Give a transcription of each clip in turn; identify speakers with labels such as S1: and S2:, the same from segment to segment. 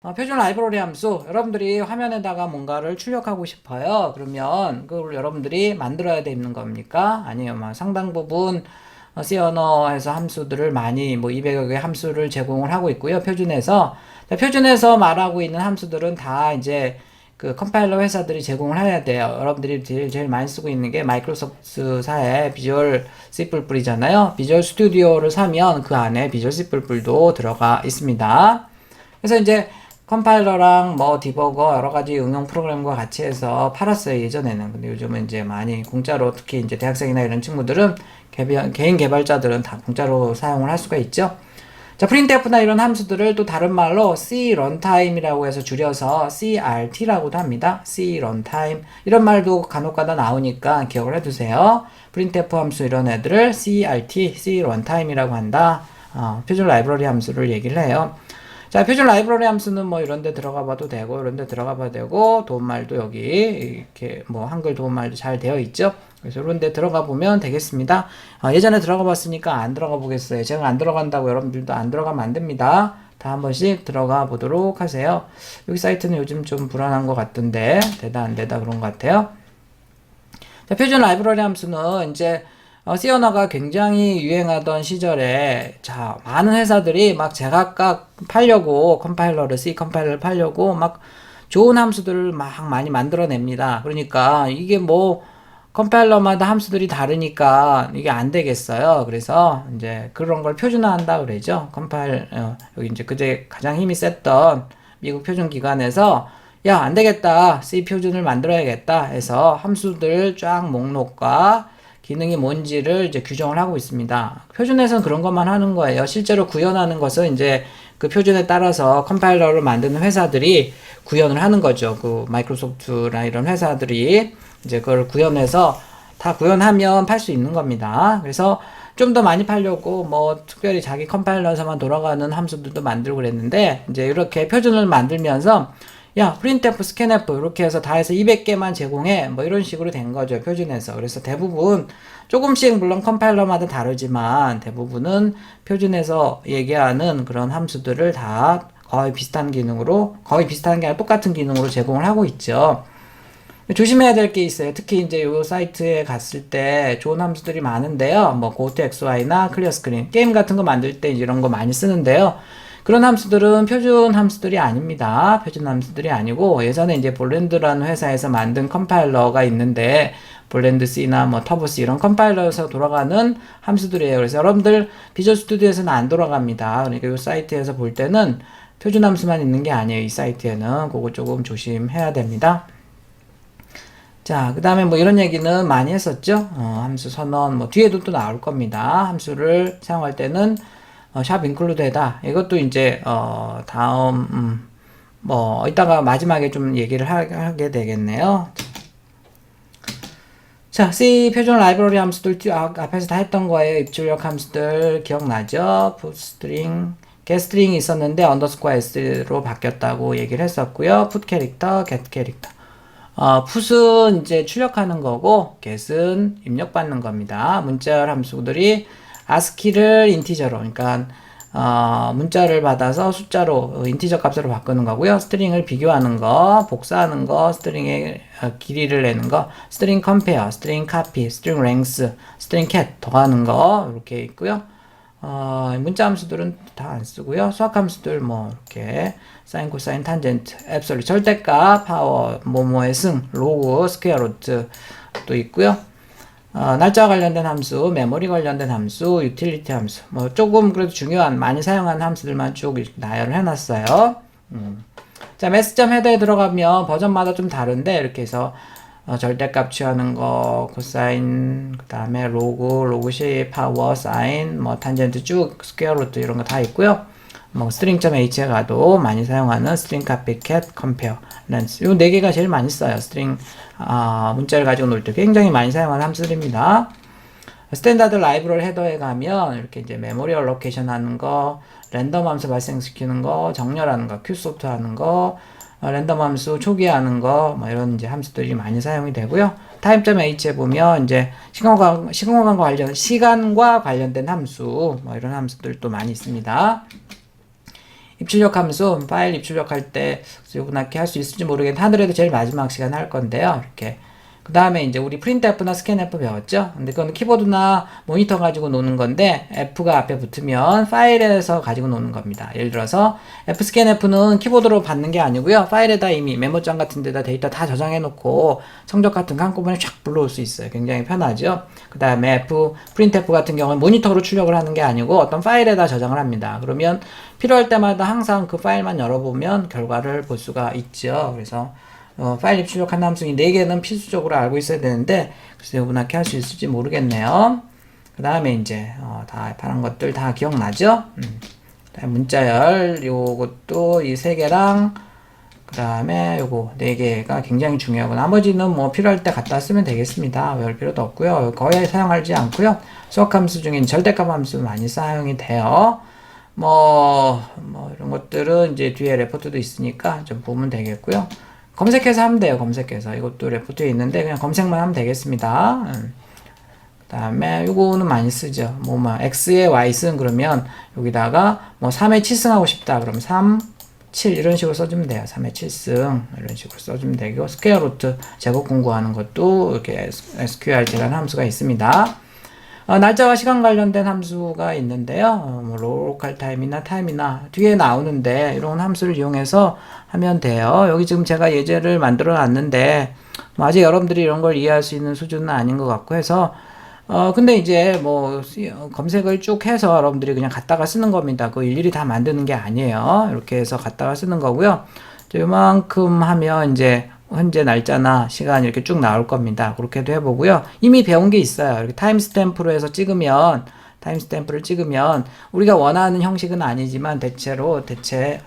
S1: 표준 라이브러리 함수, 여러분들이 화면에다가 뭔가를 출력하고 싶어요. 그러면 그걸 여러분들이 만들어야 되는 겁니까? 아니요, 상당 부분 C 언어에서 함수들을 많이 200여 개의 함수를 제공을 하고 있고요. 표준에서. 표준에서 말하고 있는 함수들은 다 이제 그 컴파일러 회사들이 제공을 해야 돼요. 여러분들이 제일 많이 쓰고 있는 게 마이크로소프트사의 비주얼 C++이잖아요. 비주얼 스튜디오를 사면 그 안에 비주얼 C++도 들어가 있습니다. 그래서 이제 컴파일러랑 디버거 여러 가지 응용 프로그램과 같이 해서 팔았어요, 예전에는. 근데 요즘은 이제 많이 공짜로, 특히 이제 대학생이나 이런 친구들은 개인 개발자들은 다 공짜로 사용을 할 수가 있죠. 자, printf나 이런 함수들을 또 다른 말로 C runtime이라고 해서 줄여서 CRT라고도 합니다. C runtime. 이런 말도 간혹가다 나오니까 기억을 해두세요. printf 함수 이런 애들을 CRT, C runtime이라고 한다. 표준 라이브러리 함수를 얘기를 해요. 자, 표준 라이브러리 함수는 이런 데 들어가 봐도 되고, 이런 데 들어가 봐도 되고, 도움말도 여기, 이렇게 한글 도움말도 잘 되어 있죠? 그래서 이런 데 들어가 보면 되겠습니다. 예전에 들어가 봤으니까 안 들어가 보겠어요. 제가 안 들어간다고 여러분들도 안 들어가면 안 됩니다. 다 한 번씩 들어가 보도록 하세요. 여기 사이트는 요즘 좀 불안한 것 같던데, 되다 안 되다 그런 것 같아요. 자, 표준 라이브러리 함수는 이제 C 언어가 굉장히 유행하던 시절에 많은 회사들이 막 제각각 팔려고 컴파일러를 C 컴파일러를 팔려고 막 좋은 함수들을 막 많이 만들어냅니다. 그러니까 이게 컴파일러마다 함수들이 다르니까 이게 안 되겠어요. 그래서 이제 그런 걸 표준화한다 그러죠. 여기 이제 그제 가장 힘이 셌던 미국 표준 기관에서 야, 안 되겠다. C 표준을 만들어야겠다 해서 함수들 쫙 목록과 기능이 뭔지를 이제 규정을 하고 있습니다. 표준에서는 그런 것만 하는 거예요. 실제로 구현하는 것은 이제 그 표준에 따라서 컴파일러를 만드는 회사들이 구현을 하는 거죠. 그 마이크로소프트나 이런 회사들이 이제 그걸 구현해서 다 구현하면 팔 수 있는 겁니다. 그래서 좀 더 많이 팔려고 특별히 자기 컴파일러에서만 돌아가는 함수들도 만들고 그랬는데 이제 이렇게 표준을 만들면서 야, printf, scanf 이렇게 해서 다 해서 200개만 제공해 이런 식으로 된 거죠, 표준에서. 그래서 대부분 조금씩 물론 컴파일러마다 다르지만 대부분은 표준에서 얘기하는 그런 함수들을 다 거의 비슷한 기능으로, 거의 비슷한 게 아니라 똑같은 기능으로 제공을 하고 있죠. 조심해야 될 게 있어요. 특히 이제 요 사이트에 갔을 때 좋은 함수들이 많은데요. GoToXY나 클리어스크린 게임 같은 거 만들 때 이런 거 많이 쓰는데요. 그런 함수들은 표준 함수들이 아닙니다. 표준 함수들이 아니고 예전에 이제 볼랜드라는 회사에서 만든 컴파일러가 있는데 볼랜드 C나 터보 C 이런 컴파일러에서 돌아가는 함수들이에요. 그래서 여러분들 비주얼 스튜디오에서는 안 돌아갑니다. 그러니까 이 사이트에서 볼 때는 표준 함수만 있는 게 아니에요. 이 사이트에는 그거 조금 조심해야 됩니다. 자, 그 다음에 이런 얘기는 많이 했었죠. 함수 선언, 뒤에도 또 나올 겁니다. 함수를 사용할 때는, 샵 인클루드에다. 이것도 이제, 다음, 이따가 마지막에 좀 얘기를 하게 되겠네요. 자, C 표준 라이브러리 함수들 앞에서 다 했던 거예요. 입출력 함수들 기억나죠? 풋스트링, getString이 있었는데 언더스코어 s로 바뀌었다고 얘기를 했었고요. put 캐릭터, get 캐릭터. 풋은 이제 출력하는 거고 get은 입력받는 겁니다. 문자열 함수들이 ASCII를 인티저로, 그러니까 문자를 받아서 숫자로 인티저 값으로 바꾸는 거고요. 스트링을 비교하는 거, 복사하는 거, 스트링의 길이를 내는 거, 스트링 컴페어, 스트링 카피, 스트링 랭스, 스트링 캣 더하는 거 이렇게 있고요. 문자 함수들은 다 안 쓰고요. 수학 함수들 이렇게 사인, 코사인, 탄젠트, 앱솔루트, 절대값, 파워, 뭐뭐의 승, 로그, 스퀘어 루트 또 있고요. 날짜와 관련된 함수, 메모리 관련된 함수, 유틸리티 함수. 조금 그래도 중요한 많이 사용하는 함수들만 쭉 나열을 해놨어요. 자, 메스점 헤더에 들어가면 버전마다 좀 다른데 이렇게 해서 절대값 취하는 거, 코사인, 그 다음에 로그시, 파워, 사인, 탄젠트 쭉, 스퀘어 루트 이런 거 다 있고요. string.h에 가도 많이 사용하는 string copy, cat, compare, length. 요 네 개가 제일 많이 써요. 문자를 가지고 놀 때 굉장히 많이 사용하는 함수들입니다. 스탠다드 라이브러리 헤더에 가면 이렇게 이제 메모리 얼로케이션 하는 거, 랜덤 함수 발생시키는 거, 정렬하는 거, 큐소트 하는 거, 랜덤 함수 초기화하는 거, 이런 이제 함수들이 많이 사용이 되고요. time.h에 보면 이제 시간과 관련된 함수, 이런 함수들도 많이 있습니다. 입출력 함수, 파일 입출력할 때 요번하게 할 수 있을지 모르겠는데 하더라도 제일 마지막 시간에 할 건데요. 이렇게. 그 다음에 이제 우리 printf나 scanf 배웠죠? 근데 그건 키보드나 모니터 가지고 노는 건데, F가 앞에 붙으면 파일에서 가지고 노는 겁니다. 예를 들어서, fscanf는 키보드로 받는 게 아니고요. 파일에다 이미 메모장 같은 데다 데이터 다 저장해 놓고, 성적 같은 거 한꺼번에 쫙 불러올 수 있어요. 굉장히 편하죠? 그 다음에 printf 같은 경우는 모니터로 출력을 하는 게 아니고, 어떤 파일에다 저장을 합니다. 그러면 필요할 때마다 항상 그 파일만 열어보면 결과를 볼 수가 있죠. 그래서, 파일 입출력한 함수인 4개는 필수적으로 알고 있어야 되는데 글쎄 요번하게 할 수 있을지 모르겠네요. 그 다음에 이제 다 파란 것들 다 기억나죠? 문자열 요것도 이 3개랑 그 다음에 요거 4개가 굉장히 중요하고 나머지는 뭐 필요할 때 갖다 쓰면 되겠습니다. 외울 필요도 없고요. 거의 사용하지 않고요. 수학 함수 중에 절대값 함수 많이 사용이 돼요. 뭐 이런 것들은 이제 뒤에 레포트도 있으니까 좀 보면 되겠고요. 검색해서 하면 돼요. 검색해서. 이것도 레포트에 있는데 그냥 검색만 하면 되겠습니다. 그 다음에 요거는 많이 쓰죠. x에 y 쓴 그러면 여기다가 3의 7승 하고 싶다. 그럼 3, 7 이런 식으로 써주면 돼요. 3의 7승 이런 식으로 써주면 되고 스퀘어 루트 제곱 공부하는 것도 이렇게 sqrt라는 함수가 있습니다. 날짜와 시간 관련된 함수가 있는데요. 로컬 타임이나 타임이나 뒤에 나오는데 이런 함수를 이용해서 하면 돼요. 여기 지금 제가 예제를 만들어 놨는데 아직 여러분들이 이런 걸 이해할 수 있는 수준은 아닌 것 같고 해서 근데 이제 검색을 쭉 해서 여러분들이 그냥 갖다가 쓰는 겁니다. 그 일일이 다 만드는 게 아니에요. 이렇게 해서 갖다가 쓰는 거고요. 요만큼 하면 이제 현재 날짜나 시간 이렇게 쭉 나올 겁니다. 그렇게도 해보고요. 이미 배운 게 있어요. 이렇게 타임스탬프로 해서 타임스탬프를 찍으면 우리가 원하는 형식은 아니지만 대체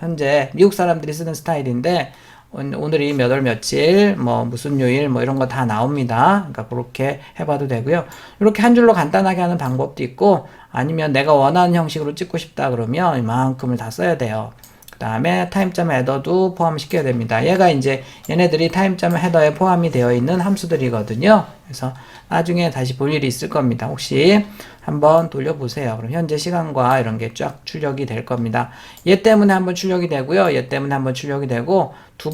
S1: 현재 미국 사람들이 쓰는 스타일인데 오늘이 몇 월 며칠 무슨 요일 이런 거 다 나옵니다. 그러니까 그렇게 해봐도 되고요. 이렇게 한 줄로 간단하게 하는 방법도 있고 아니면 내가 원하는 형식으로 찍고 싶다 그러면 이만큼을 다 써야 돼요. 그 다음에 타임점 헤더도 포함시켜야 됩니다. 얘가 이제 얘네들이 타임점 헤더에 포함이 되어 있는 함수들이거든요. 그래서 나중에 다시 볼 일이 있을 겁니다. 혹시 한번 돌려보세요. 그럼 현재 시간과 이런 게 쫙 출력이 될 겁니다. 얘 때문에 한번 출력이 되고요. 얘 때문에 한번 출력이 되고 두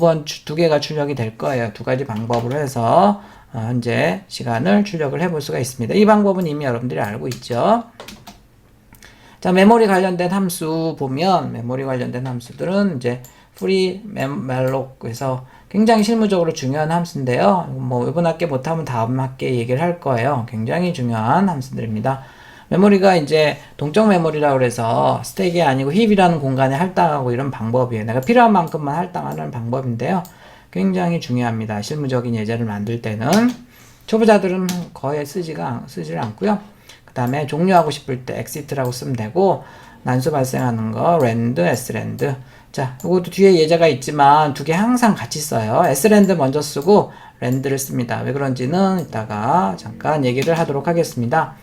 S1: 개가 출력이 될 거예요. 두 가지 방법으로 해서 현재 시간을 출력을 해볼 수가 있습니다. 이 방법은 이미 여러분들이 알고 있죠. 자, 메모리 관련된 함수 보면 메모리 관련된 함수들은 이제 free malloc 에서 굉장히 실무적으로 중요한 함수인데요. 이번 학기 못하면 다음 학기에 얘기를 할 거예요. 굉장히 중요한 함수들입니다. 메모리가 이제 동적 메모리라고 그래서 스택이 아니고 힙이라는 공간에 할당하고 이런 방법이에요. 내가 필요한 만큼만 할당하는 방법인데요. 굉장히 중요합니다. 실무적인 예제를 만들 때는 초보자들은 거의 쓰지를 않고요. 그 다음에 종료하고 싶을 때 exit라고 쓰면 되고 난수 발생하는 거 rand, srand. 자, 이것도 뒤에 예제가 있지만 두 개 항상 같이 써요. srand 먼저 쓰고 rand를 씁니다. 왜 그런지는 이따가 잠깐 얘기를 하도록 하겠습니다.